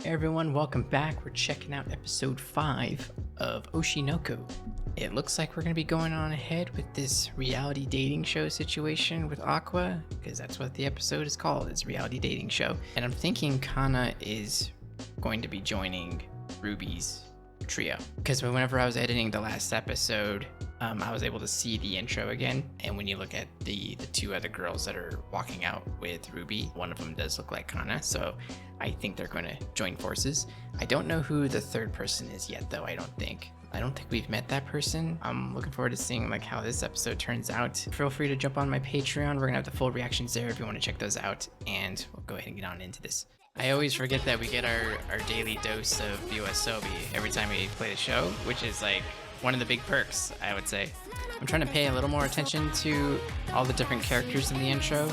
Hey everyone, welcome back. We're checking out episode 5 of Oshi No Ko. It looks like we're going to be going on ahead with this reality dating show situation with Aqua, because that's what the episode is called. It's a reality dating show. And I'm thinking Kana is going to be joining Ruby's trio. Because whenever I was editing the last episode, I was able to see the intro again. And when you look at the two other girls that are walking out with Ruby, one of them does look like Kana. So I think they're going to join forces. I don't know who the third person is yet, though. I don't think we've met that person. I'm looking forward to seeing like how this episode turns out. Feel free to jump on my Patreon. We're gonna have the full reactions there if you want to check those out. And we'll go ahead and get on into this. I always forget that we get our daily dose of US Sobi every time we play the show, which is like one of the big perks, I would say. I'm trying to pay a little more attention to all the different characters in the intro,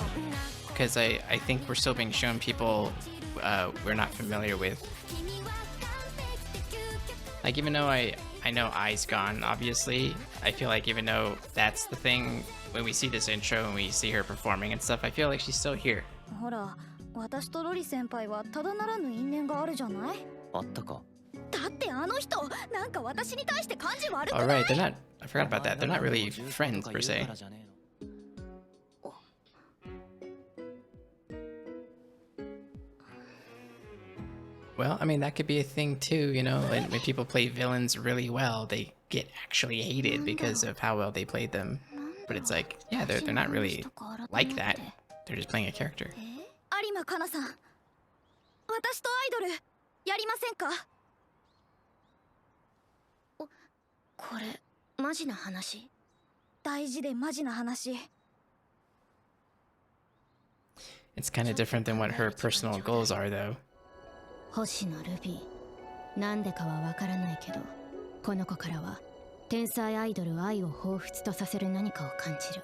because I think we're still being shown people we're not familiar with. Like, even though I know Ai's gone, obviously, I feel like even though that's the thing, when we see this intro and we see her performing and stuff, I feel like she's still here. Alright, they're not, I forgot about that, they're not really friends per se. Well, I mean, that could be a thing too, you know, when people play villains really well, they get actually hated because of how well they played them. But it's like, yeah, they're not really like that. They're just playing a character. It's kind of different than what her personal goals are, though. 星のルビー、なんでかはわからないけど、この子からは天才アイドル愛を彷彿とさせる何かを感じる。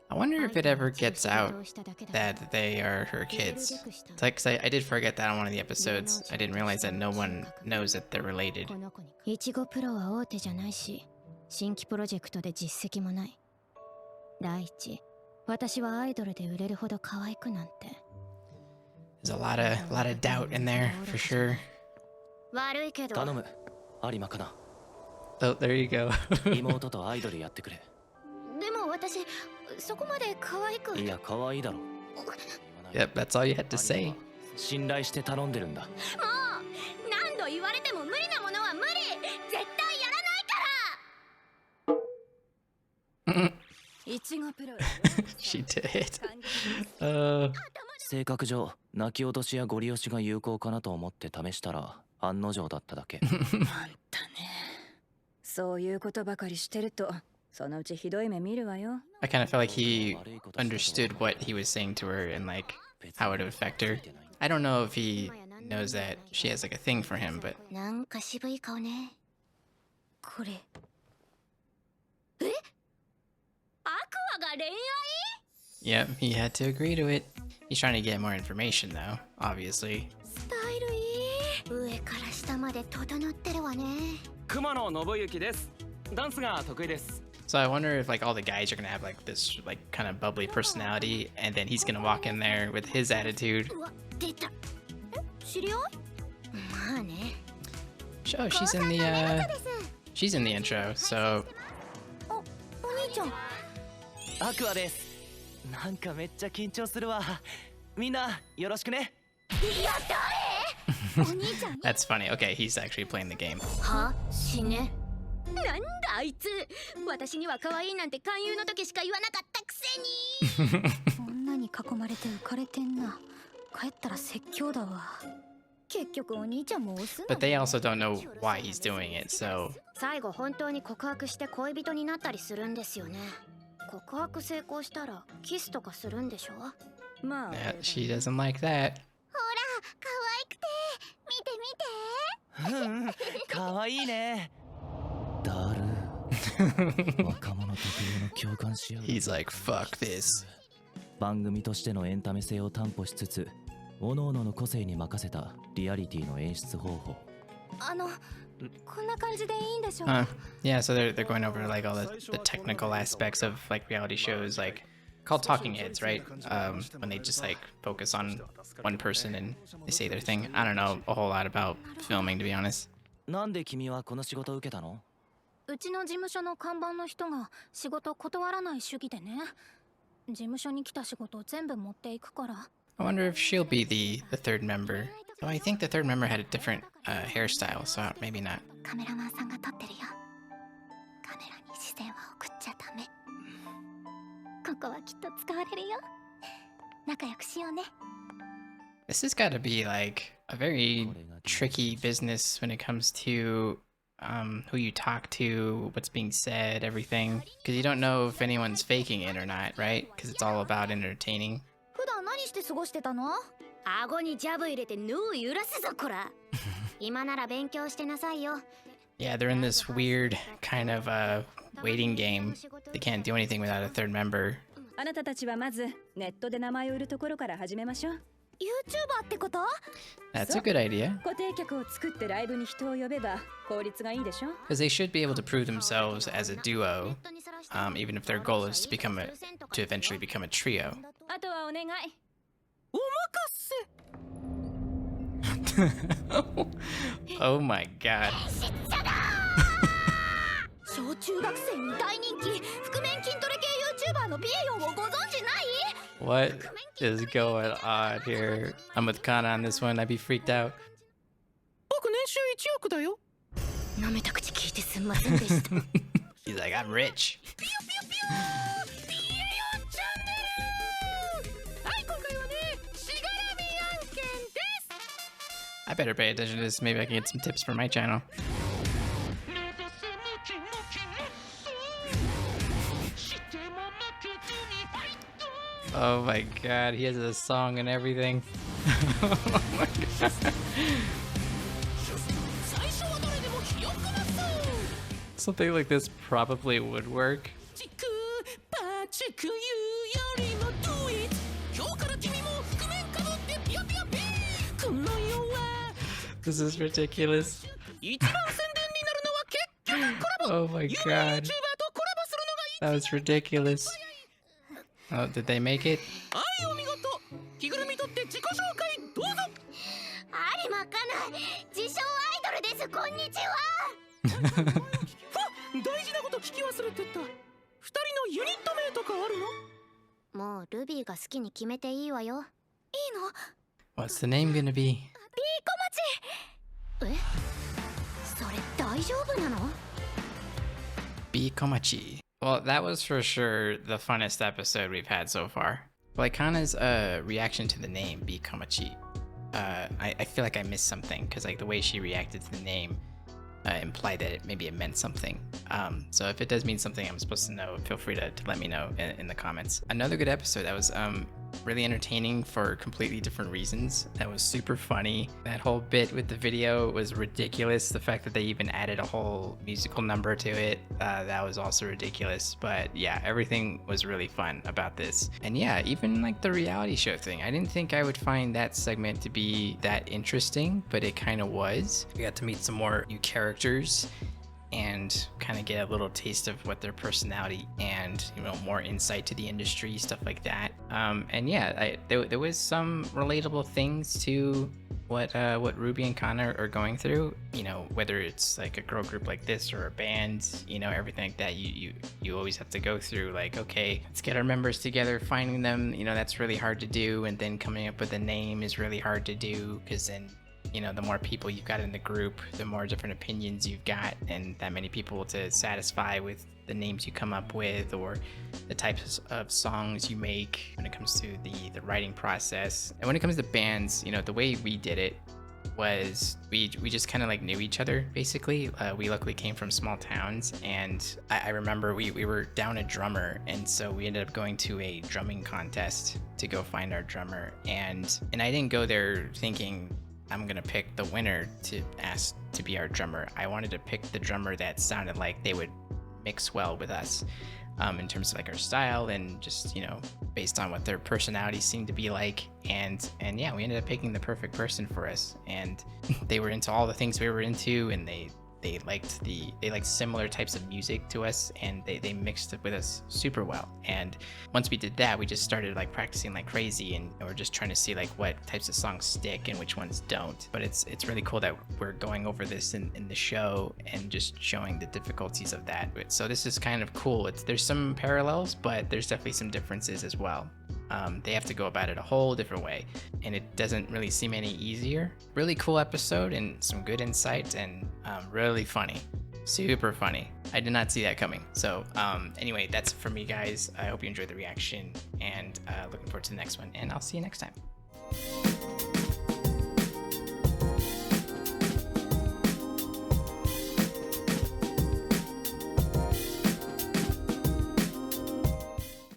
I wonder if it ever gets out that they are her kids. It's like, 'cause I did forget that on one of the episodes. I didn't realize that no one knows that they're related. いちごプロは大手じゃないし、新規プロジェクトで実績もない。第一、私はアイドルで売れるほど可愛くなんて。There's a lot of doubt in there, for sure. Oh, there you go. Yep, that's all you had to say. She did. 性格上、泣き落としやゴリ押しが有効かなと思って試したら案の定だっただけ。あんたね、そういうことばかりしてると、そのうちひどい目見るわよ。I kind of felt like he understood what he was saying to her and like how it would affect her. I don't know if he knows that she has like a thing for him, but. なんか渋い顔ね。これ。え？アクアが恋愛？Yep, he had to agree to it. He's trying to get more information though, obviously. So I wonder if like all the guys are gonna have like this like kind of bubbly personality, and then he's gonna walk in there with his attitude. Oh, she's in the intro, so. Aqua です。なんかめっちゃ緊張するわ。みんなよろしくね。That's funny. Okay, he's actually playing the game. は？死ね。なんだあいつ。私には可愛いなんて勧誘の時しか言わなかったくせに。女に囲まれて浮かれてんな。帰ったら説教だわ。結局お兄ちゃんも押すの。But they also don't know why he's doing it, so. 最後本当に告白して恋人になったりするんですよね。告白成功したらキスとかするんでしょ？まあ。Yeah, she doesn't like that. ほら、可愛くて、見て見て。うん、可愛いね。だる。若者特有の共感し合う。He's like, fuck this. 番組としてのエンタメ性を担保しつつ、各々の個性に任せたリアリティの演出方法。こんな感じでいいんでしょう？ Yeah, so they're going over like all the technical aspects of like reality shows, like called talking heads, right? When they just like focus on one person and they say their thing. I don't know a whole lot about filming, to be honest. なんで君はこの仕事を受けたの？うちの事務所の看板の人が仕事断らない主義でね。事務所に来た仕事を全部持っていくから。I wonder if she'll be the third member. Oh, I think the third member had a different hairstyle, so maybe not. カメラマンさんが撮ってるよ。カメラに視線は送っちゃダメ。ここはきっと使われるよ。仲良くしようね。This has got to be like a very tricky business when it comes to who you talk to, what's being said, everything. Because you don't know if anyone's faking it or not, right? Because it's all about entertaining. 普段何して過ごしてたの？顎にジャブ入れて脳を揺らすぞこら。今なら勉強してなさいよ。Yeah, they're in this weird kind of waiting game. They can't do anything without a third member. あなたたちはまずネットで名前を売るところから始めましょう。YouTuber ってこと？ That's a good idea. 固定客を作ってライブに人を呼べば効率がいいでしょ。Because they should be able to prove themselves as a duo, even if their goal is to eventually become a trio. あとはお願い。お任せ。Oh my god. 小中学生に大人気覆面筋トレ系 YouTuber のビエヨンをご存知ない？ What is going on here? I'm with Kana on this one. I'd be freaked out. 僕年収1億だよ。舐めた口聞いてすんませんでした。He's like, I'm rich. ビエヨンチャンネル。はい、今回はね、しがらみ案件です。I better pay attention to this. Maybe I can get some tips for my channel. Oh my god, he has a song and everything. Oh my god. Something like this probably would work. This is ridiculous. Oh my god. That was ridiculous. Oh, did they make it? 有馬かな、自称アイドルです。こんにちは。大事なこと聞き忘れてた。2人のユニット名とかあるの？もうルビーが好きに決めていいわよ。いいの？ What's the name gonna be? え？それ大丈夫なの？ B Komachi. Well, that was for sure the funnest episode we've had so far. Like Kana's reaction to the name B Komachi. I feel like I missed something because like the way she reacted to the name implied that maybe it meant something. So if it does mean something I'm supposed to know, feel free to let me know in the comments. Another good episode that was really entertaining for completely different reasons. That was super funny. That whole bit with the video was ridiculous. The fact that they even added a whole musical number to it, that was also ridiculous. But yeah, everything was really fun about this. And yeah, even like the reality show thing, I didn't think I would find that segment to be that interesting, but it kind of was. We got to meet some more new characters and kind of get a little taste of what their personality and, you know, more insight to the industry, stuff like that. And yeah, there was some relatable things to what Ruby and Kana are going through, you know, whether it's like a girl group like this or a band, you know, everything like that you always have to go through, like, okay, let's get our members together, finding them, you know, that's really hard to do, and then coming up with a name is really hard to do, because then, you know, the more people you've got in the group, the more different opinions you've got, and that many people to satisfy with the names you come up with or the types of songs you make when it comes to the writing process. And when it comes to bands, you know, the way we did it was we just kind of like knew each other, basically. We luckily came from small towns, and I remember we were down a drummer, and so we ended up going to a drumming contest to go find our drummer, and I didn't go there thinking I'm gonna pick the winner to ask to be our drummer. I wanted to pick the drummer that sounded like they would mix well with us, in terms of like our style and just, you know, based on what their personality seemed to be like. And yeah, we ended up picking the perfect person for us, and they were into all the things we were into, and they they liked similar types of music to us, and they mixed it with us super well. And once we did that, we just started like practicing like crazy, and we're just trying to see like what types of songs stick and which ones don't. But it's really cool that we're going over this in the show and just showing the difficulties of that. So this is kind of cool. There's some parallels, but there's definitely some differences as well. They have to go about it a whole different way, and it doesn't really seem any easier. Really cool episode and some good insight, and really funny. Super funny. I did not see that coming. So anyway, that's it for me, guys. I hope you enjoyed the reaction, and looking forward to the next one, and I'll see you next time.